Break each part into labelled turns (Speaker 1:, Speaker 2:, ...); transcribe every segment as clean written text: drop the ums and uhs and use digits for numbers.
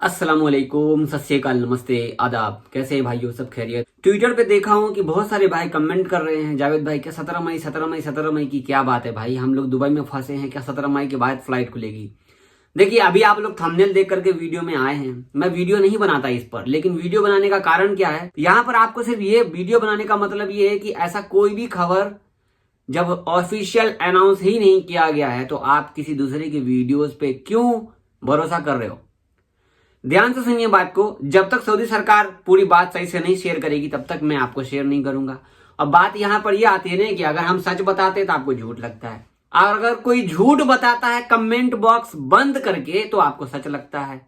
Speaker 1: अस्सलामुअलैकुम, सत श्री अकाल, नमस्ते, आदाब। कैसे हैं भाइयों, सब खैरियत। ट्विटर पे देखा हूं कि बहुत सारे भाई कमेंट कर रहे हैं, जावेद भाई क्या 17 मई की क्या बात है भाई, हम लोग दुबई में फंसे हैं क्या, 17 मई के बाद फ्लाइट खुलेगी। देखिए, अभी आप लोग थंबनेल देख करके वीडियो में आए हैं। मैं वीडियो नहीं बनाता इस पर, लेकिन वीडियो बनाने का कारण क्या है, यहाँ पर आपको सिर्फ ये वीडियो बनाने का मतलब ये है कि ऐसा कोई भी खबर जब ऑफिशियल अनाउंस ही नहीं किया गया है तो आप किसी दूसरे की वीडियोस पे क्यों भरोसा कर रहे हो। ध्यान से सुनिए बात को, जब तक सऊदी सरकार पूरी बात सही से नहीं शेयर करेगी तब तक मैं आपको शेयर नहीं करूंगा। और बात यहां पर यह आती है ना कि अगर हम सच बताते तो आपको झूठ लगता है, और अगर कोई झूठ बताता है कमेंट बॉक्स बंद करके तो आपको सच लगता है।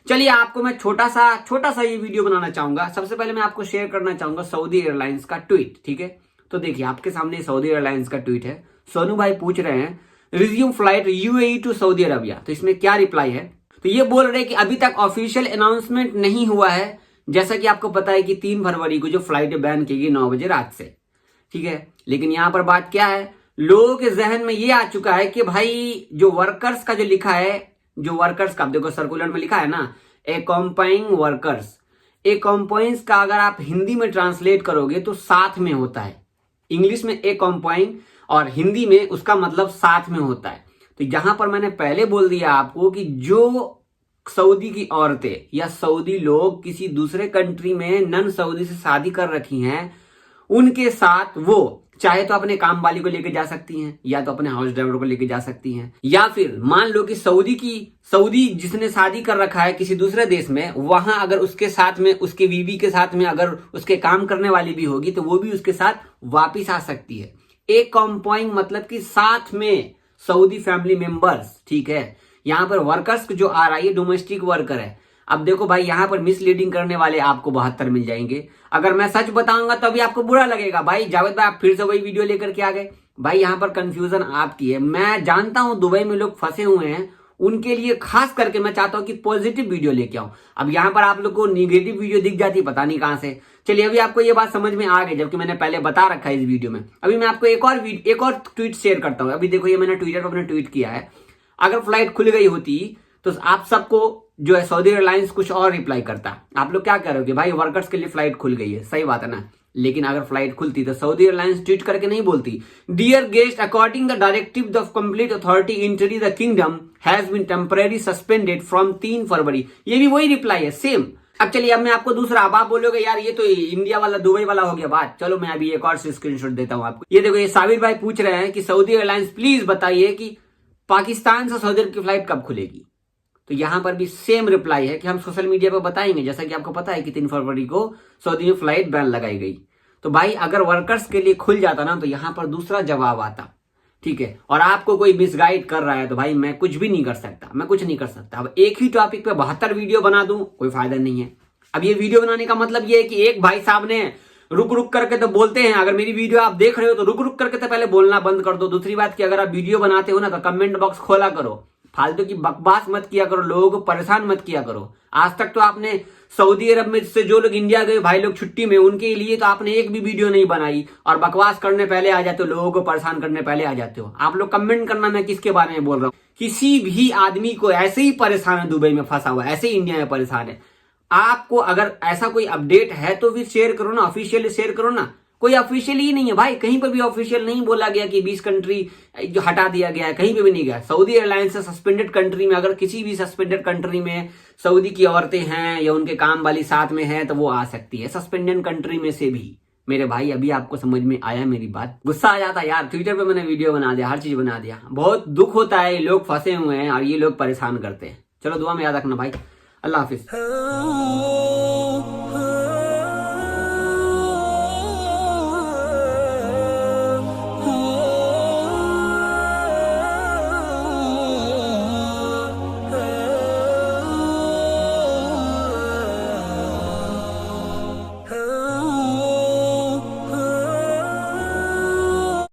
Speaker 1: चलिए, आपको मैं छोटा सा ये वीडियो बनाना चाहूंगा। सबसे पहले मैं आपको शेयर करना चाहूंगा सऊदी एयरलाइंस का ट्वीट, ठीक है। तो देखिए, आपके सामने सऊदी एयरलाइंस का ट्वीट है। सोनू भाई पूछ रहे हैं resume flight UAE to Saudi Arabia, तो इसमें क्या रिप्लाई है। तो ये बोल रहे हैं कि अभी तक ऑफिशियल अनाउंसमेंट नहीं हुआ है। जैसा कि आपको पता है कि 3 फरवरी को जो फ्लाइट बैन की गई 9 बजे रात से, ठीक है। लेकिन यहां पर बात क्या है, लोगों के जहन में ये आ चुका है कि भाई जो वर्कर्स का जो लिखा है, जो वर्कर्स का देखो सर्कुलर में लिखा है ना, एकॉम्पाइंग वर्कर्स, एकॉम्पाइंस का अगर आप हिंदी में ट्रांसलेट करोगे तो साथ में होता है। इंग्लिश में एकॉम्पाइंग और हिंदी में उसका मतलब साथ में होता है। तो यहां पर मैंने पहले बोल दिया आपको कि जो सऊदी की औरतें या सऊदी लोग किसी दूसरे कंट्री में नन सऊदी से शादी कर रखी हैं, उनके साथ वो चाहे तो अपने काम वाली को लेके जा सकती हैं, या तो अपने हाउस ड्राइवर को लेके जा सकती हैं, या फिर मान लो कि सऊदी जिसने शादी कर रखा है किसी दूसरे देश में, वहां अगर उसके साथ में उसके बीवी के साथ में अगर उसके काम करने वाली भी होगी तो वो भी उसके साथ वापिस आ सकती है। एक कॉम्पाइंग मतलब कि साथ में सऊदी फैमिली मेंबर्स, ठीक है। यहां पर वर्कर्स जो आ रहा है डोमेस्टिक वर्कर है। अब देखो भाई, यहां पर मिसलीडिंग करने वाले आपको 72 मिल जाएंगे। अगर मैं सच बताऊंगा तो अभी आपको बुरा लगेगा, भाई जावेद भाई आप फिर से वही वीडियो लेकर के आ गए। भाई यहां पर कंफ्यूजन आपकी है। मैं जानता हूं दुबई में लोग फंसे हुए हैं, उनके लिए खास करके मैं चाहता हूं कि पॉजिटिव वीडियो लेके आऊं। अब यहां पर आप लोग को निगेटिव वीडियो दिख जाती पता नहीं कहां से। चलिए, अभी आपको ये बात समझ में आ गई, जबकि मैंने पहले बता रखा है इस वीडियो में। अभी मैं आपको एक और ट्वीट शेयर करता हूं। अभी देखो, ये मैंने ट्विटर पर अपने ट्वीट किया है। अगर फ्लाइट खुल गई होती तो आप सबको जो है सऊदी एयरलाइंस कुछ और रिप्लाई करता। आप लोग क्या कह रहे हो कि भाई वर्कर्स के लिए फ्लाइट खुल गई है, सही बात है ना। लेकिन अगर फ्लाइट खुलती तो सऊदी एयरलाइंस ट्वीट करके नहीं बोलती, dear guest, according the directive of complete authority entry the kingdom has been temporary suspended from 3 फरवरी। ये भी वही रिप्लाई है, सेम। अब चलिए, अब मैं आपको दूसरा, अब आप बोलोगे यार ये तो इंडिया वाला दुबई वाला हो गया बात। चलो मैं अभी एक और स्क्रीनशॉट देता हूं आपको। ये देखो, ये साबिर भाई पूछ रहे हैं कि सऊदी एयरलाइंस प्लीज बताइए कि पाकिस्तान से सऊदी की फ्लाइट कब खुलेगी। तो यहां पर भी सेम रिप्लाई है कि हम सोशल मीडिया पर बताएंगे। जैसा कि आपको पता है कि 3 फरवरी को सऊदी में फ्लाइट बैन लगाई गई। तो भाई अगर वर्कर्स के लिए खुल जाता ना तो यहां पर दूसरा जवाब आता, ठीक है। और आपको कोई मिसगाइड कर रहा है तो भाई मैं कुछ भी नहीं कर सकता, मैं कुछ नहीं कर सकता। अब एक ही टॉपिक पे 72 वीडियो बना दूं, कोई फायदा नहीं है। अब ये वीडियो बनाने का मतलब ये है कि एक भाई साहब ने रुक करके तो बोलते हैं, अगर मेरी वीडियो आप देख रहे हो तो रुक करके तो पहले बोलना बंद कर दो। दूसरी बात कि अगर आप वीडियो बनाते हो ना तो कमेंट बॉक्स खोला करो, फालतू की बकवास मत किया करो, लोगों को परेशान मत किया करो। आज तक तो आपने सऊदी अरब में से जो लोग इंडिया गए भाई लोग छुट्टी में, उनके लिए तो आपने एक भी वीडियो नहीं बनाई, और बकवास करने पहले आ जाते हो, लोगों को परेशान करने पहले आ जाते हो। आप लोग कमेंट करना मैं किसके बारे में बोल रहा हूँ। किसी भी आदमी को ऐसे ही परेशान है, दुबई में फंसा हुआ, ऐसे ही इंडिया में परेशान है। आपको अगर ऐसा कोई अपडेट है तो फिर शेयर करो ना, ऑफिशियली शेयर करो ना। कोई ऑफिशियल ही नहीं है भाई, कहीं पर भी ऑफिशियल नहीं बोला गया कि 20 कंट्री जो हटा दिया गया है, कहीं पे भी नहीं गया। सऊदी एयरलाइंस से सस्पेंडेड कंट्री में अगर किसी भी सस्पेंडेड कंट्री में सऊदी की औरतें हैं या उनके काम वाली साथ में है तो वो आ सकती है, सस्पेंडेड कंट्री में से भी। मेरे भाई अभी आपको समझ में आया मेरी बात। गुस्सा आ जाता यार, ट्विटर पे मैंने वीडियो बना दिया, हर चीज बना दिया। बहुत दुख होता है, लोग फंसे हुए हैं और ये लोग परेशान करते हैं। चलो दुआ में याद रखना भाई। अल्लाह हाफिज।